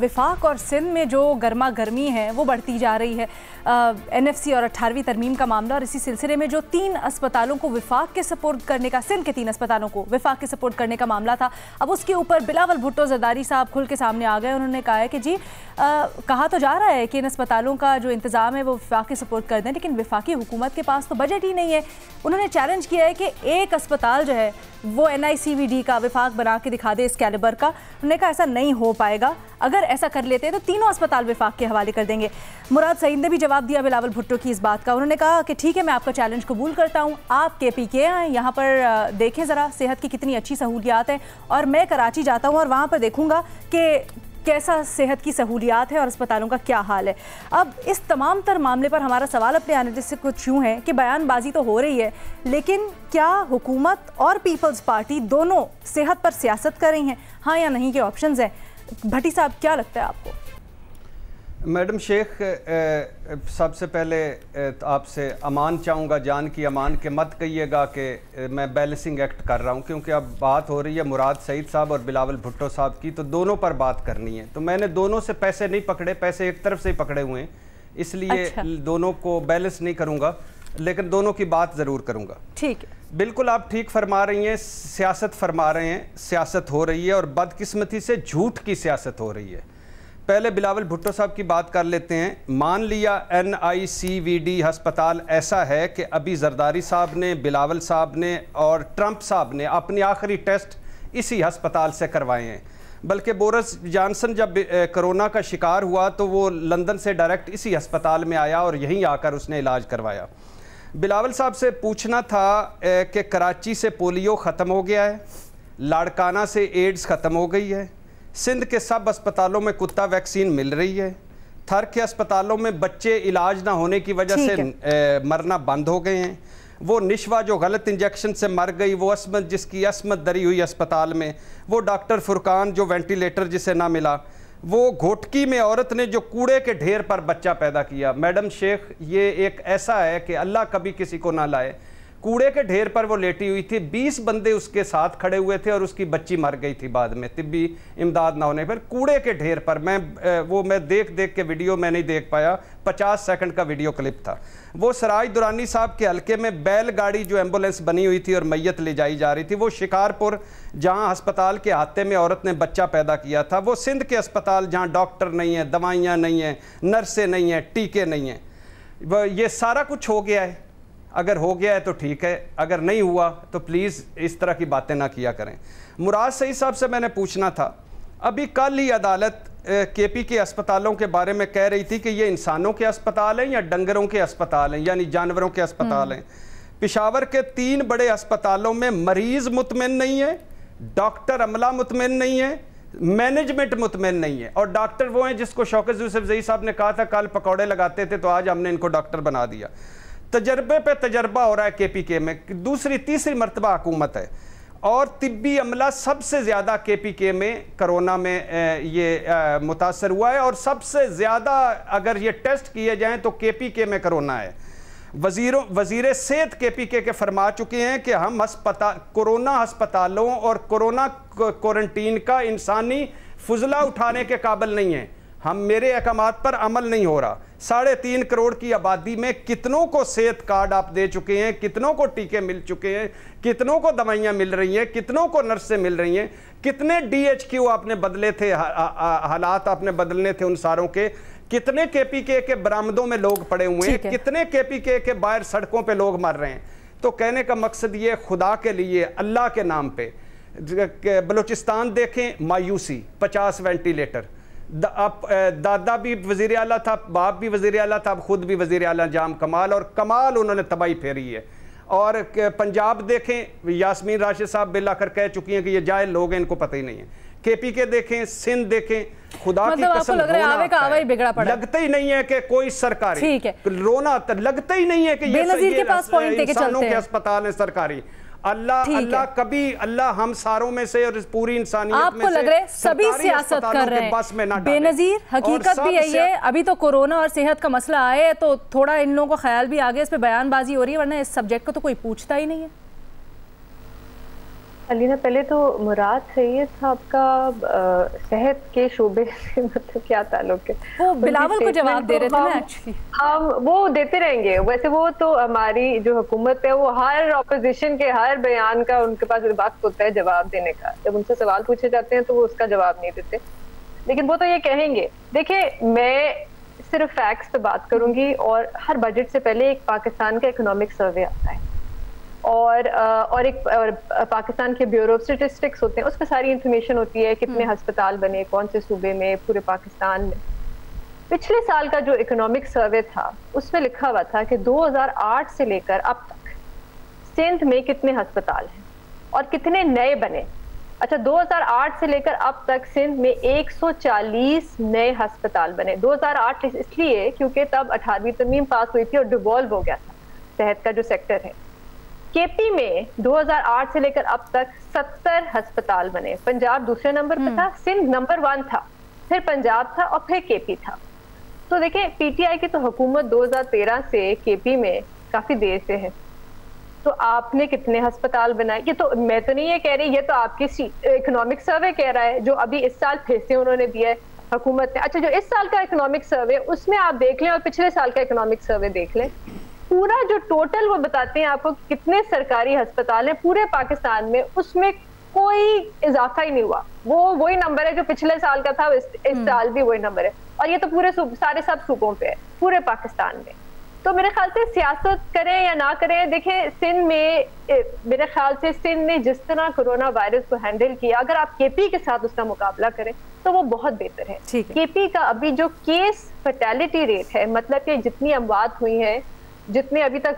वफाक और सिंध में जो गर्मा गर्मी है वो बढ़ती जा रही है। NFC और 18वीं तरमीम का मामला, और इसी सिलसिले में जो 3 अस्पतालों को वफाक के सपोर्ट करने का, सिंध के 3 अस्पतालों को वफाक के सपोर्ट करने का मामला था, अब उसके ऊपर बिलावल भुट्टो ज़रदारी साहब खुल के सामने आ गए। उन्होंने कहा है कि जी कहा तो जा रहा है कि इन अस्पतालों का जो इंतज़ाम है वो वफाक के सपोर्ट कर दें, लेकिन वफाकी हुकूमत के पास तो बजट ही नहीं है। उन्होंने चैलेंज किया है कि एक अस्पताल जो है वो NICVD का वफाक बना के दिखा दे इस कैलिबर का। उन्होंने कहा ऐसा नहीं हो पाएगा, अगर ऐसा कर लेते हैं तो तीनों अस्पताल वफाक के हवाले कर देंगे। मुराद सईद ने भी जवाब दिया बिलावल भुट्टो की इस बात का। उन्होंने कहा कि ठीक है, मैं आपका चैलेंज कबूल करता हूँ, आप KPK हैं, यहाँ पर देखें ज़रा सेहत की कितनी अच्छी सहूलियात है, और मैं कराची जाता हूँ और वहाँ पर देखूँगा कि कैसा सेहत की सहूलियात है और अस्पतालों का क्या हाल है। अब इस तमाम तर मामले पर हमारा सवाल अपने एनालिस्ट से कुछ यूँ है कि बयानबाजी तो हो रही है, लेकिन क्या हुकूमत और पीपल्स पार्टी दोनों सेहत पर सियासत कर रही हैं, हाँ या नहीं के ऑप्शंस हैं? भट्टी साहब, क्या लगता है आपको? मैडम शेख, सबसे पहले आपसे अमान चाहूँगा, जान की अमान के मत कहिएगा कि मैं बैलेंसिंग एक्ट कर रहा हूँ, क्योंकि अब बात हो रही है मुराद सईद साहब और बिलावल भुट्टो साहब की, तो दोनों पर बात करनी है। तो मैंने दोनों से पैसे नहीं पकड़े, पैसे एक तरफ से ही पकड़े हुए हैं, इसलिए दोनों को बैलेंस नहीं करूँगा, लेकिन दोनों की बात ज़रूर करूँगा। ठीक है, बिल्कुल आप ठीक फरमा रही हैं, सियासत फरमा रहे हैं, सियासत हो रही है और बदकिस्मती से झूठ की सियासत हो रही है। पहले बिलावल भुट्टो साहब की बात कर लेते हैं। मान लिया NICVD अस्पताल ऐसा है कि अभी जरदारी साहब ने, बिलावल साहब ने और ट्रंप साहब ने अपनी आखिरी टेस्ट इसी अस्पताल से करवाए हैं, बल्कि बोरिस जॉनसन जब कोरोना का शिकार हुआ तो वो लंदन से डायरेक्ट इसी अस्पताल में आया और यहीं आकर उसने इलाज करवाया। बिलावल साहब से पूछना था कि कराची से पोलियो ख़त्म हो गया है, लाड़काना से एड्स ख़त्म हो गई है, सिंध के सब अस्पतालों में कुत्ता वैक्सीन मिल रही है, थर के अस्पतालों में बच्चे इलाज ना होने की वजह से मरना बंद हो गए हैं, वो निशवा जो गलत इंजेक्शन से मर गई, वो असमत जिसकी असमत दरी हुई अस्पताल में, वो डॉक्टर फुरकान जो वेंटिलेटर जिसे ना मिला, वो घोटकी में औरत ने जो कूड़े के ढेर पर बच्चा पैदा किया। मैडम शेख, ये एक ऐसा है कि अल्लाह कभी किसी को ना लाए। कूड़े के ढेर पर वो लेटी हुई थी, 20 बंदे उसके साथ खड़े हुए थे और उसकी बच्ची मर गई थी बाद में तिब्बी इमदाद ना होने पर। कूड़े के ढेर पर मैं देख के वीडियो में नहीं देख पाया, 50 सेकंड का वीडियो क्लिप था। वो सराज दुरानी साहब के हल्के में बैलगाड़ी जो एम्बुलेंस बनी हुई थी और मैयत ले जाई जा रही थी, वो शिकारपुर जहां अस्पताल के अहाते में औरत ने बच्चा पैदा किया था, वो सिंध के अस्पताल जहां डॉक्टर नहीं है, दवाइयाँ नहीं हैं, नर्सें नहीं हैं, टीके नहीं हैं। ये सारा कुछ हो गया है। अगर हो गया है तो ठीक है, अगर नहीं हुआ तो प्लीज़ इस तरह की बातें ना किया करें। मुराद सईद साहब से मैंने पूछना था, अभी कल ही अदालत KPK अस्पतालों के बारे में कह रही थी कि ये इंसानों के अस्पताल हैं या डंगरों के अस्पताल हैं, यानी जानवरों के अस्पताल हैं। पेशावर के 3 बड़े अस्पतालों में मरीज़ मुतमिन नहीं है, डॉक्टर अमला मुतमिन नहीं है, मैनेजमेंट मुतमिन नहीं है, और डॉक्टर वो हैं जिसको शौकत यूसुफजई साहब ने कहा था कल पकौड़े लगाते थे तो आज हमने इनको डॉक्टर बना दिया। तजर्बे पे तजर्बा हो रहा है KPK में, दूसरी तीसरी मरतबा हुकूमत है, और तिब्बी अमला सबसे ज़्यादा KPK में कोरोना में ये मुतासर हुआ है, और सबसे ज़्यादा अगर ये टेस्ट किए जाएं तो KPK में कोरोना है। वज़ीर सेहत KPK के फरमा चुके हैं कि हम कोरोना अस्पतालों और कोरोना क्वारंटीन का इंसानी फुजला उठाने के काबिल नहीं हैं। मेरे अहकामात पर अमल नहीं हो रहा। 3.5 करोड़ की आबादी में कितनों को सेहत कार्ड आप दे चुके हैं, कितनों को टीके मिल चुके हैं, कितनों को दवाइयाँ मिल रही हैं, कितनों को नर्सें मिल रही हैं, कितने DHQ आपने बदले थे, हालात आपने बदलने थे उन सारों के, कितने KPK के बरामदों में लोग पड़े हुए हैं, कितने KPK के बाहर सड़कों पर लोग मर रहे हैं। तो कहने का मकसद ये, खुदा के लिए, अल्लाह के नाम पे, बलूचिस्तान देखें, मायूसी, 50 वेंटिलेटर, दादा भी वज़ीर आला था, बाप भी वज़ीर आला था, खुद भी वज़ीर आला जाम कमाल, और कमाल उन्होंने तबाही फेरी है। और पंजाब देखें, यास्मीन राशिद साहब बिल आकर कह चुकी हैं कि ये जाहिल लोग हैं, इनको पता ही नहीं है। KPK देखें, सिंध देखें, खुदा की कसम लगता ही नहीं है कि कोई सरकारी रोना, लगता ही नहीं है कि ये इंसानों के अस्पताल है सरकारी। अल्लाह कभी, अल्लाह हम सारों में से और पूरी इंसानियत आपको में से लग रहा है सभी सियासत कर रहे हैं। बेनज़ीर, हकीकत भी यही है, अभी तो कोरोना और सेहत का मसला आया है तो थोड़ा इन लोगों का ख्याल भी आ गया, इस पे बयानबाजी हो रही है, वरना इस सब्जेक्ट को तो कोई पूछता ही नहीं है। अलीना, पहले तो मुराद सैयद साहब का सेहत के शोबे से मतलब क्या ताल्लुक है? वो बिलावल को जवाब दे रहे थे ना एक्चुअली। हम वो देते रहेंगे, वैसे वो तो हमारी जो हुकूमत है वो हर ऑपोजिशन के हर बयान का उनके पास वक्त होता है जवाब देने का। जब उनसे सवाल पूछे जाते हैं तो वो उसका जवाब नहीं देते, लेकिन वो तो ये कहेंगे। देखिए, मैं सिर्फ फैक्ट्स पे बात करूंगी, और हर बजट से पहले एक पाकिस्तान का इकोनॉमिक सर्वे आता है और एक पाकिस्तान के ब्यूरो ऑफ स्टैटिस्टिक्स होते हैं, उस पर सारी इंफॉर्मेशन होती है, कितने अस्पताल बने कौन से सूबे में, पूरे पाकिस्तान में। पिछले साल का जो इकोनॉमिक सर्वे था उसमें लिखा हुआ था कि 2008 से लेकर अब तक सिंध में कितने अस्पताल हैं और कितने नए बने। अच्छा, 2008 से लेकर अब तक सिंध में 140 नए अस्पताल बने। 2008 इसलिए क्योंकि तब 18वीं तरमीम पास हुई थी और डिवॉल्व हो गया था सेहत का जो सेक्टर है। केपी में 2008 से लेकर अब तक 70 अस्पताल बने। पंजाब दूसरे नंबर पे था, सिंध नंबर 1 था, फिर पंजाब था और फिर केपी था। तो देखिए, पीटीआई की तो हुकूमत 2013 से केपी में काफी देर से है, तो आपने कितने अस्पताल बनाए? ये तो मैं तो नहीं ये कह रही, ये तो आपकी इकोनॉमिक सर्वे कह रहा है, जो अभी इस साल फिर से उन्होंने दिया है हुकूमत ने। अच्छा, जो इस साल का इकोनॉमिक सर्वे उसमें आप देख लें और पिछले साल का इकोनॉमिक सर्वे देख लें, पूरा जो टोटल वो बताते हैं आपको कितने सरकारी अस्पताल हैं पूरे पाकिस्तान में, उसमें कोई इजाफा ही नहीं हुआ। वो वही नंबर है जो पिछले साल का था, इस साल भी वही नंबर है, और ये तो पूरे सारे सब सूबों पे है, पूरे पाकिस्तान में। तो मेरे ख्याल से सियासत करें या ना करें, देखें सिंध में, मेरे ख्याल से सिंध ने जिस तरह कोरोना वायरस को हैंडल किया, अगर आप केपी के साथ उसका मुकाबला करें तो वो बहुत बेहतर है। केपी का अभी जो केस फर्टेलिटी रेट है, मतलब कि जितनी अमवात हुई हैं, जितने अभी तक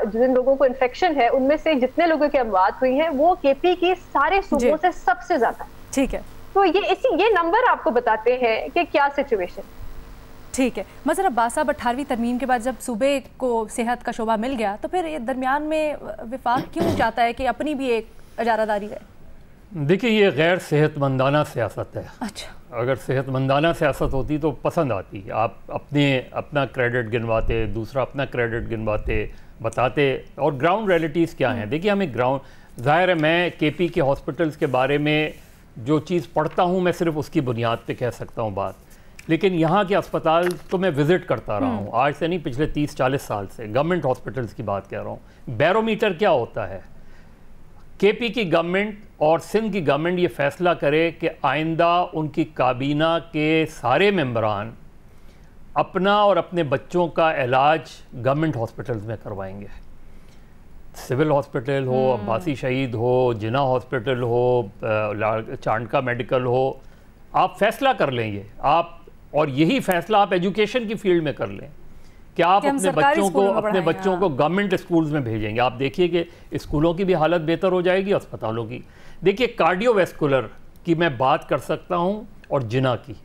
जिन लोगों को इन्फेक्शन है, उनमें से जितने लोगों की अमवात हुई हैं वो केपी की सारे सूबों से सबसे ज्यादा। ठीक है, तो ये नंबर आपको बताते हैं कि क्या सिचुएशन। ठीक है, मज़र अब्बास साहब, 18वीं तरमीम के बाद जब सूबे को सेहत का शोबा मिल गया तो फिर ये दरमियान में विफाक क्यों चाहता है कि अपनी भी एक इजारादारी है? देखिए, ये गैर सेहतमंदाना सियासत है। अच्छा, अगर सेहतमंदाना सियासत होती तो पसंद आती। आप अपना क्रेडिट गिनवाते, दूसरा अपना क्रेडिट गिनवाते, बताते, और ग्राउंड रियलिटीज़ क्या हैं। देखिए, हमें ग्राउंड, ज़ाहिर है मैं केपी के हॉस्पिटल्स के बारे में जो चीज़ पढ़ता हूँ मैं सिर्फ उसकी बुनियाद पे कह सकता हूँ बात, लेकिन यहाँ के अस्पताल तो मैं विज़िट करता रहा हूँ, आज से नहीं, पिछले 30-40 साल से। गवर्नमेंट हॉस्पिटल्स की बात कह रहा हूँ। बैरोमीटर क्या होता है? केपी की गवर्नमेंट और सिंध की गवर्नमेंट ये फैसला करे कि आइंदा उनकी काबीना के सारे मेंबरान अपना और अपने बच्चों का इलाज गवर्नमेंट हॉस्पिटल्स में करवाएंगे। सिविल हॉस्पिटल हो, अब्बासी शहीद हो, जिना हॉस्पिटल हो, चांडका मेडिकल हो, आप फैसला कर लेंगे आप, और यही फैसला आप एजुकेशन की फील्ड में कर लें कि आप अपने बच्चों को गवर्नमेंट स्कूल्स में भेजेंगे। आप देखिए कि स्कूलों की भी हालत बेहतर हो जाएगी, अस्पतालों की। देखिए, कार्डियोवैस्कुलर की मैं बात कर सकता हूं, और जिना की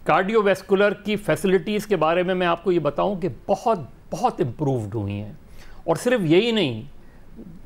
कार्डियोवैस्कुलर की फैसिलिटीज़ के बारे में मैं आपको ये बताऊं कि बहुत बहुत इम्प्रूव्ड हुई हैं। और सिर्फ यही नहीं,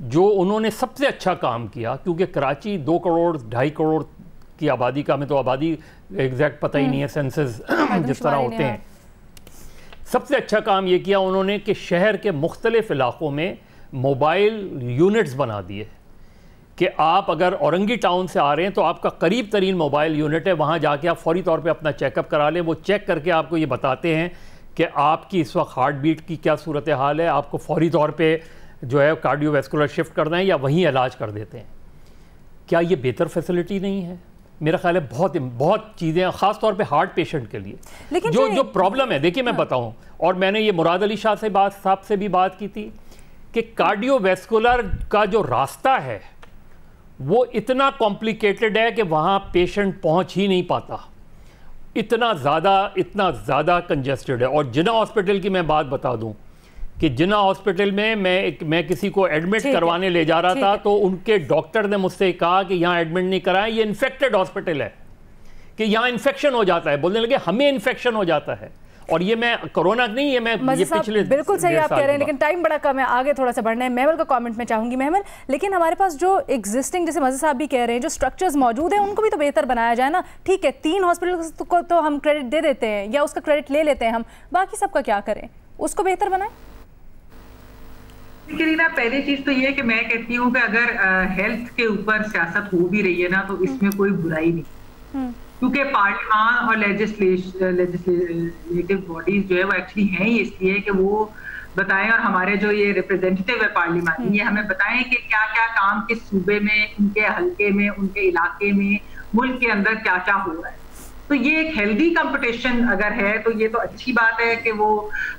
जो उन्होंने सबसे अच्छा काम किया, क्योंकि कराची 2 करोड़ 2.5 करोड़ की आबादी का, हमें तो आबादी एग्जैक्ट पता ही नहीं है, सेंसस जिस तरह होते हैं। सबसे अच्छा काम ये किया उन्होंने कि शहर के मुख्तलिफ इलाक़ों में मोबाइल यूनिट्स बना दिए कि आप अगर औरंगी टाउन से आ रहे हैं तो आपका करीब तरीन मोबाइल यूनिट है, वहाँ जाके आप फौरी तौर पे अपना चेकअप करा लें। वो चेक करके आपको ये बताते हैं कि आपकी इस वक्त हार्ट बीट की क्या सूरत हाल है, आपको फौरी तौर पे जो है कार्डियोवैस्कुलर शिफ्ट करना है या वहीं इलाज कर देते हैं। क्या ये बेहतर फैसिलिटी नहीं है? मेरा ख्याल है बहुत चीज़ें, ख़ास तौर पे हार्ट पेशेंट के लिए। लेकिन जो प्रॉब्लम है, देखिए मैं बताऊं, और मैंने ये मुराद अली शाह साहब से भी बात की थी कि कार्डियोवैस्कुलर का जो रास्ता है वो इतना कॉम्प्लिकेटेड है कि वहाँ पेशेंट पहुँच ही नहीं पाता, इतना ज़्यादा कंजेस्टेड है। और जिना हॉस्पिटल की मैं बात बता दूं कि जिना हॉस्पिटल में मैं किसी को एडमिट करवाने ले जा रहा था, तो उनके डॉक्टर ने मुझसे कहा कि यहाँ एडमिट नहीं कराएं, ये इन्फेक्टेड हॉस्पिटल है, कि यहाँ इन्फेक्शन हो जाता है। बोलने लगे हमें इन्फेक्शन हो जाता है। और ये मैं कोरोना नहीं, ये पिछले बिल्कुल सही आप कह रहे हैं, लेकिन टाइम बड़ा कम है, आगे थोड़ा सा बढ़ना है। महमल का कमेंट में चाहूंगी। महमल, लेकिन हमारे पास जो एग्जिस्टिंग, जैसे मज़र साहब भी कह रहे हैं, जो स्ट्रक्चर्स मौजूद हैं उनको भी तो बेहतर बनाया जाए ना। ठीक है, 3 हॉस्पिटल को तो हम क्रेडिट दे देते हैं या उसका क्रेडिट ले लेते हैं हम, बाकी सबका क्या करें, उसको बेहतर बनाएं। करीना, पहली चीज तो ये है कि मैं कहती हूँ कि अगर हेल्थ के ऊपर सियासत हो भी रही है ना, तो इसमें कोई बुराई नहीं, क्योंकि पार्लियामान और लेजिस्लेटिव बॉडीज जो है वो एक्चुअली हैं ही इसलिए कि वो बताएं, और हमारे जो ये रिप्रेजेंटेटिव है पार्लियामानी, ये हमें बताएं कि क्या क्या काम किस सूबे में, उनके हल्के में, उनके इलाके में, मुल्क के अंदर क्या क्या हो रहा है। तो ये एक हेल्दी कंपटीशन अगर है तो ये तो अच्छी बात है कि वो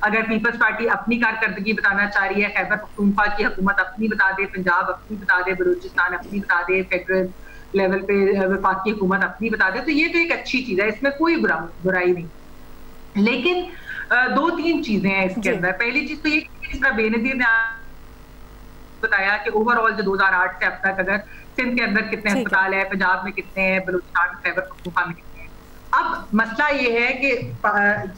अगर पीपल्स पार्टी अपनी कारकर्दगी बताना चाह रही है, खैबर पख्तूनख्वा की हुकूमत अपनी बता दे, पंजाब अपनी बता दे, बलूचिस्तान अपनी बता दे, फेडरल लेवल पे वफाकी हुकूमत अपनी बता दे, तो ये तो एक अच्छी चीज है, इसमें कोई बुराई नहीं। लेकिन दो तीन चीजें हैं इसके अंदर। पहली चीज तो ये जिस तरह बेनजीर ने बताया कि ओवरऑल जो 2008 से अब तक अगर सिंध के अंदर कितने अस्पताल है, पंजाब में कितने हैं, बलूचिस्तान खैबर पख्तूनख्वा में कितने हैं। अब मसला ये है कि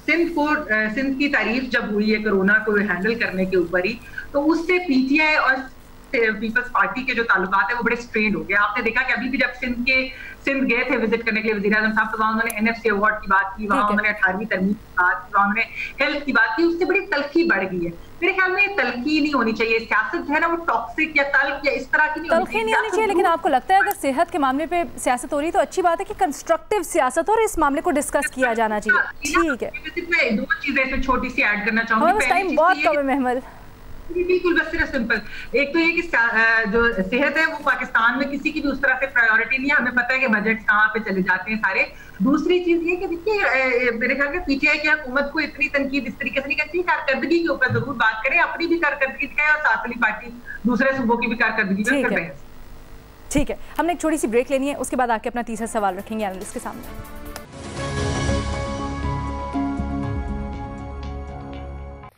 सिंध की तारीफ जब हुई है कोरोना को हैंडल करने के ऊपर ही, तो उससे पीटीआई और पीपल्स पार्टी के जो ताल्लुकात है वो बड़े स्ट्रेंड हो गए। आपने देखा कि अभी भी जब सिंध गए थे विजिट करने के लिए वज़ीर आज़म साहब, तो वहाँ उन्होंने एनएफसी अवार्ड की बात की, वहाँ उन्होंने 18वीं तरमीम की बात की, वहाँ उन्होंने हेल्थ की बात की, उससे बड़ी तलखी बढ़ गई है। मेरे ख्याल में तलखी नहीं होनी चाहिए, सियासत जो है ना वो टॉक्सिक या तल्ख या इस तरह की नहीं होनी चाहिए। लेकिन आपको लगता है अगर सेहत के मामले पे सियासत हो रही है तो अच्छी बात है कि कंस्ट्रक्टिव सियासत हो और इस मामले को डिस्कस किया जाना चाहिए। ठीक है, दो चीजें इसमें छोटी सी ऐड करना चाहूंगी। टाइम बहुत कम है महमद। बिल्कुल, बस सिर्फ सिंपल एक तो ये कि जो सेहत है वो पाकिस्तान में किसी की भी उस तरह से प्रायोरिटी नहीं है, हमें पता है कि बजट कहाँ पे चले जाते हैं सारे। दूसरी चीज ये कि देखिए मेरे ख्याल में पीटीआई की हुकूमत को इतनी तनकीद इस तरीके से नहीं करती, कारकर्दगी के ऊपर जरूर बात करें, अपनी भी कारकर्दगी दिखाए और साथ वाली पार्टी दूसरे सूबों की भी कारकर्दगी पर बहस। ठीक है, हमने एक छोटी सी ब्रेक लेनी है, उसके बाद आके अपना तीसरा सवाल रखेंगे एनालिस्ट के सामने।